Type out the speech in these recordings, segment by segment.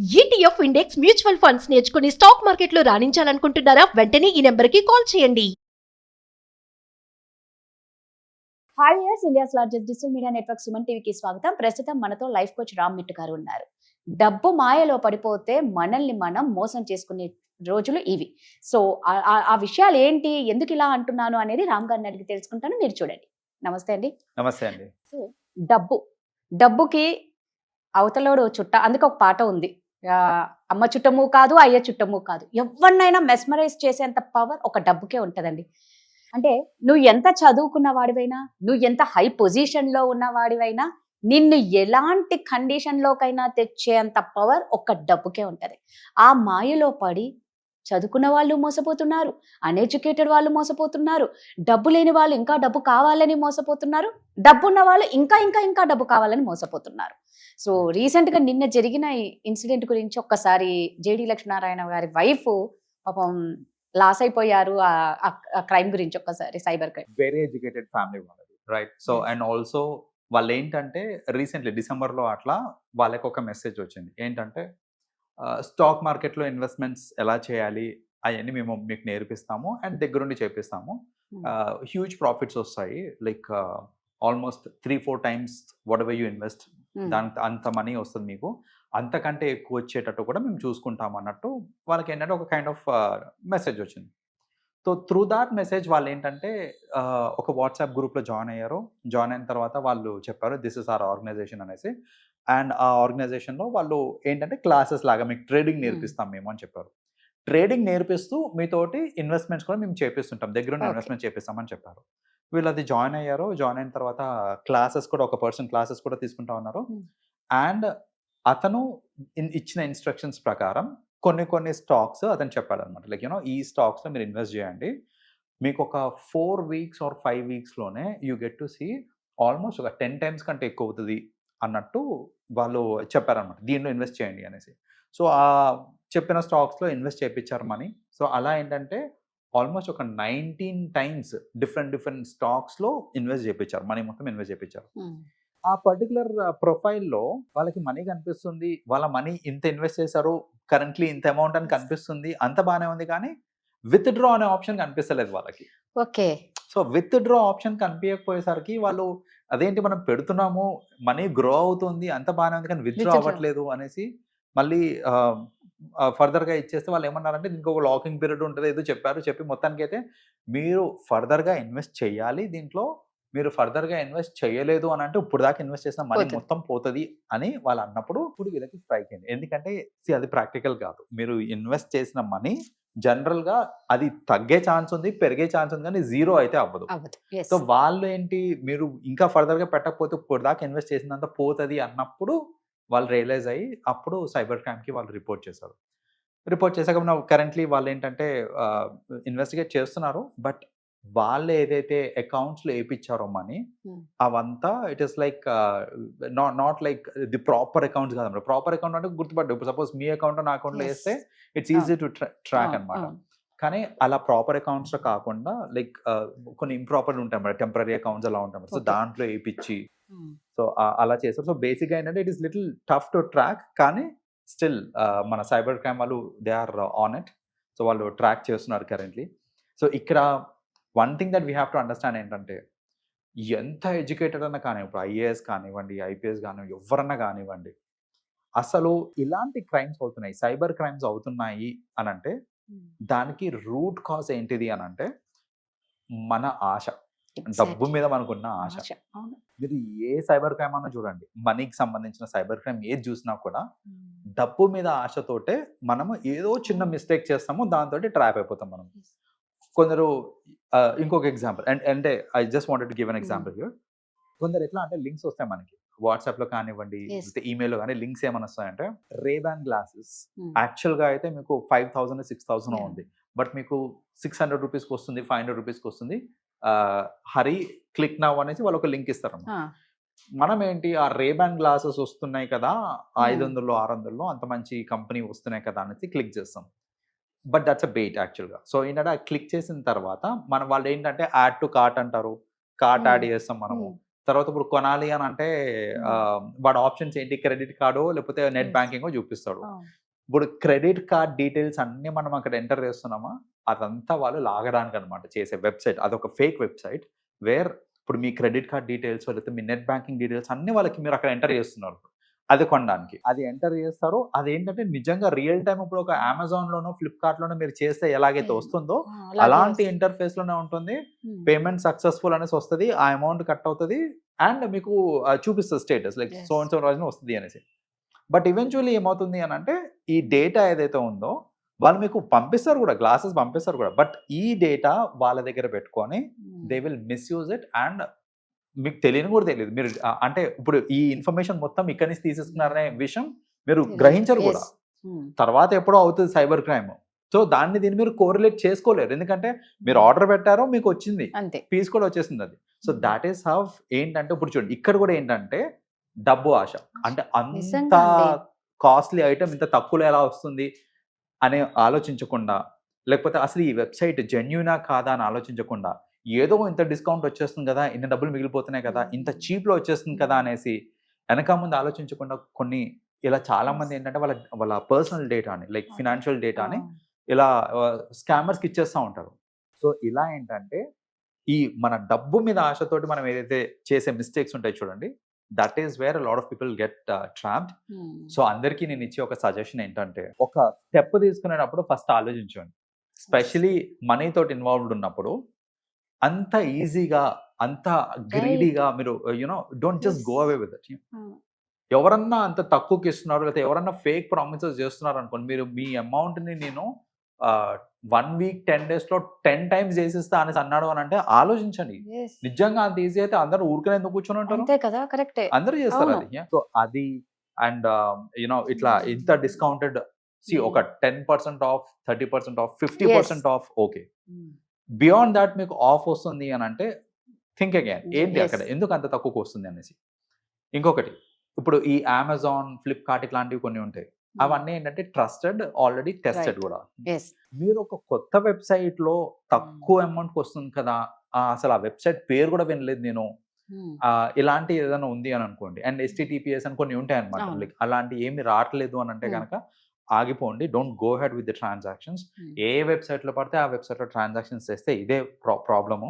ETF index mutual funds నేర్చుకుని stock మార్కెట్లో రాణించాలనుకుంటున్నారా? వెంటనే ఈ నెంబర్కి కాల్ చేయండి. Hi years India's largest digital media network Suman టీవీకి స్వాగతం. ప్రస్తుతం మనతో లైఫ్ కోచ్ రామ్ మిట్టు గారు ఉన్నారు. డబ్బు మాయలో పడిపోతే మనల్ని మనం మోసం చేసుకునే రోజులు ఇవి. సో ఆ విషయాలు ఏంటి, ఎందుకు ఇలా అంటున్నాను అనేది రామ్ గారిని అడిగి తెలుసుకుంటాను. మీరు చూడండి. నమస్తే అండి. నమస్తే అండి. సో డబ్బుకి అవతలోడు చుట్ట, అందుకే ఒక పాట ఉంది. అమ్మ చుట్టము కాదు, అయ్య చుట్టము కాదు, ఎవరినైనా మెస్మరైజ్ చేసేంత పవర్ ఒక డబ్బుకే ఉంటదండి. అంటే నువ్వు ఎంత చదువుకున్న వాడివైనా, నువ్వు ఎంత హై పొజిషన్ లో ఉన్న వాడివైనా, నిన్ను ఎలాంటి కండిషన్ లోకైనా తెచ్చేంత పవర్ ఒక డబ్బుకే ఉంటది. ఆ మాయలో పడి చదువుకున్న వాళ్ళు మోసపోతున్నారు, అన్ఎడ్యుకేటెడ్ వాళ్ళు మోసపోతున్నారు, డబ్బు లేని వాళ్ళు ఇంకా డబ్బు కావాలని మోసపోతున్నారు, డబ్బు ఉన్న వాళ్ళు ఇంకా ఇంకా ఇంకా డబ్బు కావాలని మోసపోతున్నారు. సో రీసెంట్ గా నిన్న జరిగిన ఇన్సిడెంట్ గురించి ఒక్కసారి జేడి లక్ష్మీనారాయణ గారి వైఫ్ పాపం లాస్ అయిపోయారు. ఆ క్రైమ్ గురించి ఒక్కసారి, cyber crime. Very educated family వాళ్ళది, రైట్? సో అండ్ ఆల్సో వాళ్ళు ఏంటంటే రీసెంట్లీ డిసెంబర్లో అట్లా వాళ్ళకి ఒక మెసేజ్ వచ్చింది. ఏంటంటే స్టాక్ మార్కెట్లో ఇన్వెస్ట్మెంట్స్ ఎలా చేయాలి అవన్నీ మేము మీకు నేర్పిస్తాము అండ్ దగ్గరుండి చేపిస్తాము. హ్యూజ్ ప్రాఫిట్స్ వస్తాయి, like almost 3-4 times what ever you invest, దానికి అంత మనీ వస్తుంది మీకు, అంతకంటే ఎక్కువ వచ్చేటట్టు కూడా మేము చూసుకుంటాం అన్నట్టు వాళ్ళకి ఏంటంటే ఒక కైండ్ ఆఫ్ మెసేజ్ వచ్చింది. సో త్రూ దాట్ మెసేజ్ వాళ్ళు ఏంటంటే ఒక వాట్సాప్ గ్రూప్లో జాయిన్ అయ్యారు. జాయిన్ అయిన తర్వాత వాళ్ళు చెప్పారు దిస్ ఇస్ అవర్ ఆర్గనైజేషన్ అనేసి. అండ్ ఆ ఆర్గనైజేషన్లో వాళ్ళు ఏంటంటే క్లాసెస్ లాగా మీకు ట్రేడింగ్ నేర్పిస్తాం మేము అని చెప్పారు. ట్రేడింగ్ నేర్పిస్తూ మీతోటి ఇన్వెస్ట్మెంట్స్ కూడా మేము చేపిస్తుంటాం, దగ్గరుండి ఇన్వెస్ట్మెంట్ చేపిస్తామని చెప్పారు. వీళ్ళు అది జాయిన్ అయ్యారు. జాయిన్ అయిన తర్వాత క్లాసెస్ కూడా, ఒక పర్సన్ క్లాసెస్ కూడా తీసుకుంటా ఉన్నారు. అండ్ అతను ఇచ్చిన ఇన్స్ట్రక్షన్స్ ప్రకారం కొన్ని స్టాక్స్ అతను చెప్పాడు అనమాట. లైక్ ఈ స్టాక్స్లో మీరు ఇన్వెస్ట్ చేయండి, మీకు ఒక 4 weeks or 5 weeksలోనే you get to see almost ఒక 10 times కంటే ఎక్కువ అవుతుంది అన్నట్టు వాళ్ళు చెప్పారనమాట. దీనిలో ఇన్వెస్ట్ చేయండి అనేసి. సో ఆ చెప్పిన స్టాక్స్లో ఇన్వెస్ట్ చేయించారు మనీ. సో అలా ఏంటంటే ఆల్మోస్ట్ ఒక 19 times డిఫరెంట్ స్టాక్స్లో ఇన్వెస్ట్ చేయించారు, మనీ మొత్తం ఇన్వెస్ట్ చేయించారు. ఆ పర్టికులర్ ప్రొఫైల్లో వాళ్ళకి మనీ కనిపిస్తుంది, వాళ్ళ మనీ ఇంత ఇన్వెస్ట్ చేశారు, కరెంట్లీ ఇంత అమౌంట్ అని కనిపిస్తుంది, అంత బాగానే ఉంది. కానీ విత్ డ్రా అనే ఆప్షన్ కనిపిస్తలేదు వాళ్ళకి. Okay. So withdraw option కనిపించకపోయేసరికి వాళ్ళు అదేంటి మనం పెడుతున్నాము, మనీ గ్రో అవుతుంది, అంత బాగానే ఉంది, కానీ విత్ డ్రా అవ్వట్లేదు అనేసి మళ్ళీ ఫర్దర్గా ఇచ్చేస్తే వాళ్ళు ఏమన్నారంటే దీనికి ఒక లాకింగ్ పీరియడ్ ఉంటుంది ఏదో చెప్పారు. చెప్పి మొత్తానికి అయితే మీరు ఫర్దర్గా ఇన్వెస్ట్ చేయాలి దీంట్లో, మీరు ఫర్దర్గా ఇన్వెస్ట్ చేయలేదు అని అంటే ఇప్పుడు దాకా ఇన్వెస్ట్ చేసిన మనీ మొత్తం పోతుంది అని వాళ్ళు అన్నప్పుడు ఇప్పుడు వీళ్ళకి స్ట్రైక్ అయింది. ఎందుకంటే అది ప్రాక్టికల్ కాదు. మీరు ఇన్వెస్ట్ చేసిన మనీ జనరల్గా అది తగ్గే ఛాన్స్ ఉంది, పెరిగే ఛాన్స్ ఉంది, కానీ జీరో అయితే అవ్వదు. సో వాళ్ళు ఏంటి, మీరు ఇంకా ఫర్దర్గా పెట్టకపోతే ఇప్పుడు దాకా ఇన్వెస్ట్ చేసినంత పోతుంది అన్నప్పుడు వాళ్ళు రియలైజ్ అయ్యి అప్పుడు సైబర్ క్రైమ్కి వాళ్ళు రిపోర్ట్ చేశారు. రిపోర్ట్ చేశాక కరెంట్లీ వాళ్ళు ఏంటంటే ఇన్వెస్టిగేట్ చేస్తున్నారు. బట్ వాళ్ళు ఏదైతే అకౌంట్స్లో వేయించారో మనీ అవంతా it is like not like the proper accounts కాదన్నమాట. ప్రాపర్ అకౌంట్ అంటే గుర్తుపట్టు, ఇప్పుడు సపోజ్ మీ అకౌంట్ నా అకౌంట్లో వేస్తే ఇట్స్ ఈజీ టు ట్రాక్ అనమాట. కానీ అలా ప్రాపర్ అకౌంట్స్లో కాకుండా లైక్ కొన్ని ఇంప్రాపర్ ఉంటాయి అన్నమాట, టెంపరీ అకౌంట్స్ అలా ఉంటాయి అన్నమాట. సో దాంట్లో వేయించి సో అలా చేస్తారు. సో బేసిక్గా ఏంటంటే it is little tough to track, కానీ స్టిల్ మన సైబర్ క్రైమ్ వాళ్ళు they are on it. So వాళ్ళు ట్రాక్ చేస్తున్నారు కరెంట్లీ. సో ఇక్కడ one thing that we have to understand ఏంటంటే ఎంత ఎడ్యుకేటెడ్ అన్నా కానీ, ఇప్పుడు ఐఏఎస్ కానివ్వండి, ఐపీఎస్ కానివ్వండి, ఎవరన్నా కానివ్వండి, అసలు ఇలాంటి క్రైమ్స్ అవుతున్నాయి, సైబర్ క్రైమ్స్ అవుతున్నాయి అని అంటే దానికి రూట్ కాజ్ ఏంటిది అని అంటే మన ఆశ, డబ్బు మీద మనకున్న ఆశ. మీరు ఏ సైబర్ క్రైమ్ అన్నా చూడండి, మనీకి సంబంధించిన సైబర్ క్రైమ్ ఏది చూసినా కూడా డబ్బు మీద ఆశతోటే మనము ఏదో చిన్న మిస్టేక్ చేస్తాము, దాంతో ట్రాప్ అయిపోతాం మనం. కొందరు ఇంకొక ఎగ్జాంపుల్ అంటే I just wanted to give an example here. కొందరు ఎట్లా అంటే లింక్స్ వస్తాయి మనకి వాట్సాప్లో కానివ్వండి, ఈమెయిల్లో కానీ లింక్స్ ఏమైనా వస్తాయంటే రేబాన్ గ్లాసెస్ యాక్చువల్గా అయితే మీకు 5,000 6,000 ఉంది, బట్ మీకు 600 రూపీస్కి వస్తుంది, 500 రూపీస్కి వస్తుంది, హరి క్లిక్ నౌ అనేసి వాళ్ళు ఒక లింక్ ఇస్తారు. మనం ఏంటి, ఆ రేబాన్ గ్లాసెస్ వస్తున్నాయి కదా 500 600 అంత మంచి కంపెనీ వస్తున్నాయి కదా అనేసి క్లిక్ చేస్తాం. బట్ దట్స్ అ బెయిట్ యాక్చువల్గా. సో ఏంటంటే క్లిక్ చేసిన తర్వాత మనం వాళ్ళు ఏంటంటే యాడ్ టు కార్ట్ అంటారు, కార్ట్ యాడ్ చేస్తాం మనము. తర్వాత ఇప్పుడు కొనాలి అని అంటే వాడు ఆప్షన్స్ ఏంటి, క్రెడిట్ కార్డు లేకపోతే నెట్ Yes. బ్యాంకింగ్ చూపిస్తాడు. ఇప్పుడు క్రెడిట్ కార్డ్ డీటెయిల్స్ అన్ని మనం అక్కడ ఎంటర్ చేస్తున్నామా, అదంతా వాళ్ళు లాగడానికి అనమాట చేసే వెబ్సైట్. అదొక ఫేక్ వెబ్సైట్ వేర్ ఇప్పుడు మీ క్రెడిట్ కార్డ్ డీటెయిల్స్ లేకపోతే మీ నెట్ బ్యాంకింగ్ డీటెయిల్స్ అన్ని వాళ్ళకి మీరు అక్కడ ఎంటర్ చేస్తున్నారు. అది కొనడానికి అది ఎంటర్ చేస్తారు. అదేంటంటే నిజంగా రియల్ టైం ఇప్పుడు ఒక అమెజాన్ లోనో ఫ్లిప్కార్ట్ లోనో మీరు చేస్తే ఎలాగైతే వస్తుందో అలాంటి ఇంటర్ఫేస్ లోనే ఉంటుంది. పేమెంట్ సక్సెస్ఫుల్ అనేసి వస్తుంది, ఆ అమౌంట్ కట్ అవుతుంది అండ్ మీకు చూపిస్తుంది status like Yes. So and so రోజున వస్తుంది అనేసి. బట్ ఈవెన్చువల్లీ ఏమవుతుంది అని అంటే ఈ డేటా ఏదైతే ఉందో వాళ్ళు మీకు పంపిస్తారు కూడా, గ్లాసెస్ పంపిస్తారు కూడా, బట్ ఈ డేటా వాళ్ళ దగ్గర పెట్టుకొని they will misuse it and మీకు తెలియని కూడా తెలియదు. మీరు అంటే ఇప్పుడు ఈ ఇన్ఫర్మేషన్ మొత్తం ఇక్కడి నుంచి తీసేసుకున్నారనే విషయం మీరు గ్రహించరు కూడా. తర్వాత ఎప్పుడో అవుతుంది సైబర్ క్రైమ్. సో దీన్ని మీరు కోరిలేట్ చేసుకోలేరు, ఎందుకంటే మీరు ఆర్డర్ పెట్టారో మీకు వచ్చింది, అంతే పీస్ కూడా వచ్చేసింది అది. సో దాట్ ఈస్ హౌ ఏంటంటే ఇప్పుడు చూడండి ఇక్కడ కూడా ఏంటంటే డబ్బు ఆశ. అంటే అంత నిజంగా అండి. కాస్ట్లీ ఐటమ్ ఇంత తక్కువలో ఎలా వస్తుంది అని ఆలోచించకుండా, లేకపోతే అసలు ఈ వెబ్సైట్ జెన్యూనా కాదా అని ఆలోచించకుండా, ఏదో ఇంత డిస్కౌంట్ వచ్చేస్తుంది కదా, ఇన్ని డబ్బులు మిగిలిపోతున్నాయి కదా, ఇంత చీప్లో వచ్చేస్తుంది కదా అనేసి వెనక ముందు ఆలోచించకుండా కొన్ని ఇలా చాలా మంది ఏంటంటే వాళ్ళ పర్సనల్ డేటాని లైక్ ఫినాన్షియల్ డేటాని ఇలా స్కామర్స్కి ఇచ్చేస్తూ ఉంటారు. సో ఇలా ఏంటంటే ఈ మన డబ్బు మీద ఆశతోటి మనం ఏదైతే చేసే మిస్టేక్స్ ఉంటాయి చూడండి, that is where lot of people get trapped. So అందరికీ నేను ఇచ్చే ఒక సజెషన్ ఏంటంటే ఒక స్టెప్ తీసుకునేటప్పుడు ఫస్ట్ ఆలోచించండి. స్పెషలీ మనీ తోటి ఇన్వాల్వ్డ్ ఉన్నప్పుడు అంత ఈజీగా అంత గ్రీడీగా మీరు don't just go away with it. ఎవరన్నా అంత తక్కువకి ఇస్తున్నారు లేకపోతే ఎవరన్నా ఫేక్ ప్రామిసెస్ చేస్తున్నారు అనుకోండి, మీరు మీ అమౌంట్ని నేను 1 week 10 days లో 10 times చేసిస్తా అనేసి అన్నాడు అని అంటే ఆలోచించండి. నిజంగా అంత ఈజీ అయితే అందరూ ఊరికనే ఎందుకు కూర్చొని ఉంటారు, అంతే కదా, కరెక్టే, అందరూ చేస్తారు అది. సో అది అండ్ ఇట్లా ఇంత డిస్కౌంటెడ్ ఒక 10% of, 30% of, 50% of, okay. Beyond that మీకు ఆఫ్ వస్తుంది అని అంటే థింక్ అగైన్ ఏంటి అక్కడ ఎందుకు అంత తక్కువకు వస్తుంది అనేసి. ఇంకొకటి ఇప్పుడు ఈ అమెజాన్, ఫ్లిప్కార్ట్ ఇట్లాంటివి కొన్ని ఉంటాయి, అవన్నీ ఏంటంటే ట్రస్టెడ్, ఆల్రెడీ టెస్టెడ్ కూడా. మీరు ఒక కొత్త వెబ్సైట్ లో తక్కువ అమౌంట్ వస్తుంది కదా, అసలు ఆ వెబ్సైట్ పేరు కూడా వినలేదు నేను, ఇలాంటి ఏదైనా ఉంది అని అనుకోండి, అండ్ HTTPS అని కొన్ని ఉంటాయి అనమాట, లైక్ అలాంటి ఏమి రావట్లేదు అని అంటే కనుక ఆగిపోండి. Don't go ahead with the transactions. ఏ వెబ్సైట్ లో పడితే ఆ వెబ్సైట్ లో ట్రాన్సాక్షన్స్ చేస్తే ఇదే ప్రాబ్లము.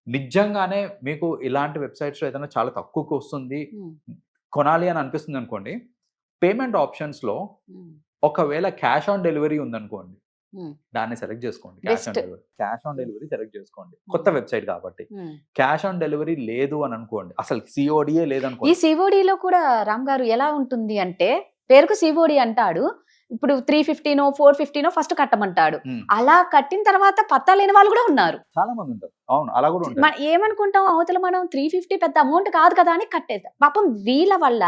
నిజంగానే మీకు ఇలాంటి వెబ్సైట్స్ లో ఏదైనా చాలా తక్కువకి వస్తుంది కొనాలి అని అనిపిస్తుంది అనుకోండి, పేమెంట్ ఆప్షన్స్ లో ఒకవేళ క్యాష్ ఆన్ డెలివరీ ఉందనుకోండి, దాన్ని సెలెక్ట్ చేసుకోండి. క్యాష్ ఆన్ డెలివరీ సెలెక్ట్ చేసుకోండి, కొత్త వెబ్సైట్ కాబట్టి. క్యాష్ ఆన్ డెలివరీ లేదు అని అనుకోండి, అసలు సిఓడియే లేదనుకోండి. ఈ సిఓడిలో కూడా రామ్ గారు ఎలా ఉంటుంది అంటే పేరుకు సిఓడి అంటాడు, ఇప్పుడు 350నో 450నో ఫస్ట్ కట్టమంటాడు, అలా కట్టిన తర్వాత పత్తా లేని వాళ్ళు కూడా ఉన్నారు, చాలా మంది ఉంటారు. అవును, అలా కూడా ఉంటారు. ఏమనుకుంటాం అవతల మనం 350 పెద్ద అమౌంట్ కాదు కదా అని కట్టేద్దాం. పాపం వీళ్ళ వల్ల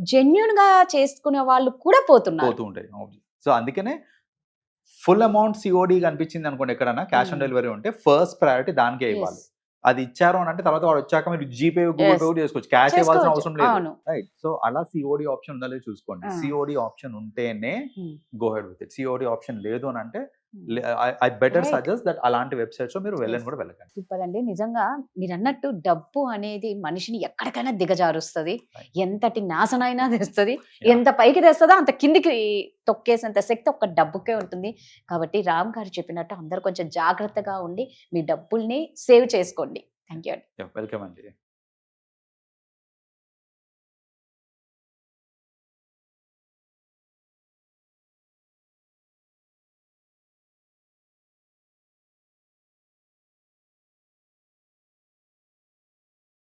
జెన్యూన్ గా చేసుకునే వాళ్ళు కూడా పోతూ ఉంటాయి. సో అందుకనే ఫుల్ అమౌంట్ సిఓడి కనిపించింది అనుకోండి ఎక్కడన్నా, క్యాష్ ఆన్ డెలివరీ ఉంటే ఫస్ట్ ప్రయారిటీ దానికే ఇవ్వాలి. అది ఇచ్చారు అని అంటే తర్వాత వాడు వచ్చాక మీరు జీపే, గూగుల్ పే చేసుకోవచ్చు, క్యాష్ ఇవ్వాల్సిన అవసరం లేదు, రైట్? సో అలా సిఓడి ఆప్షన్ ఉందా లేదు చూసుకోండి. సిఓడి ఆప్షన్ ఉంటేనే go ahead with it. COD option లేదు అని అంటే ఐ బెటర్ సజెస్ట్ దట్ అలాంటి వెబ్సైట్స్ లో మీరు వెళ్ళని కూడా వెళ్ళకండి. సూపర్ అండి. నిజంగా మీరు అన్నట్టు డబ్బు అనేది మనిషిని ఎక్కడికైనా దిగజారుస్తుంది, ఎంతటి నాశనైనా తెస్తుంది, ఎంత పైకి తెస్తుందో అంత కిందికి తొక్కేసేంత శక్తి ఒక్క డబ్బుకే ఉంటుంది. కాబట్టి రామ్ గారు చెప్పినట్టు అందరూ కొంచెం జాగ్రత్తగా ఉండి మీ డబ్బుల్ని సేవ్ చేసుకోండి. థ్యాంక్ యూ అండి. వెల్కమ్ అండి.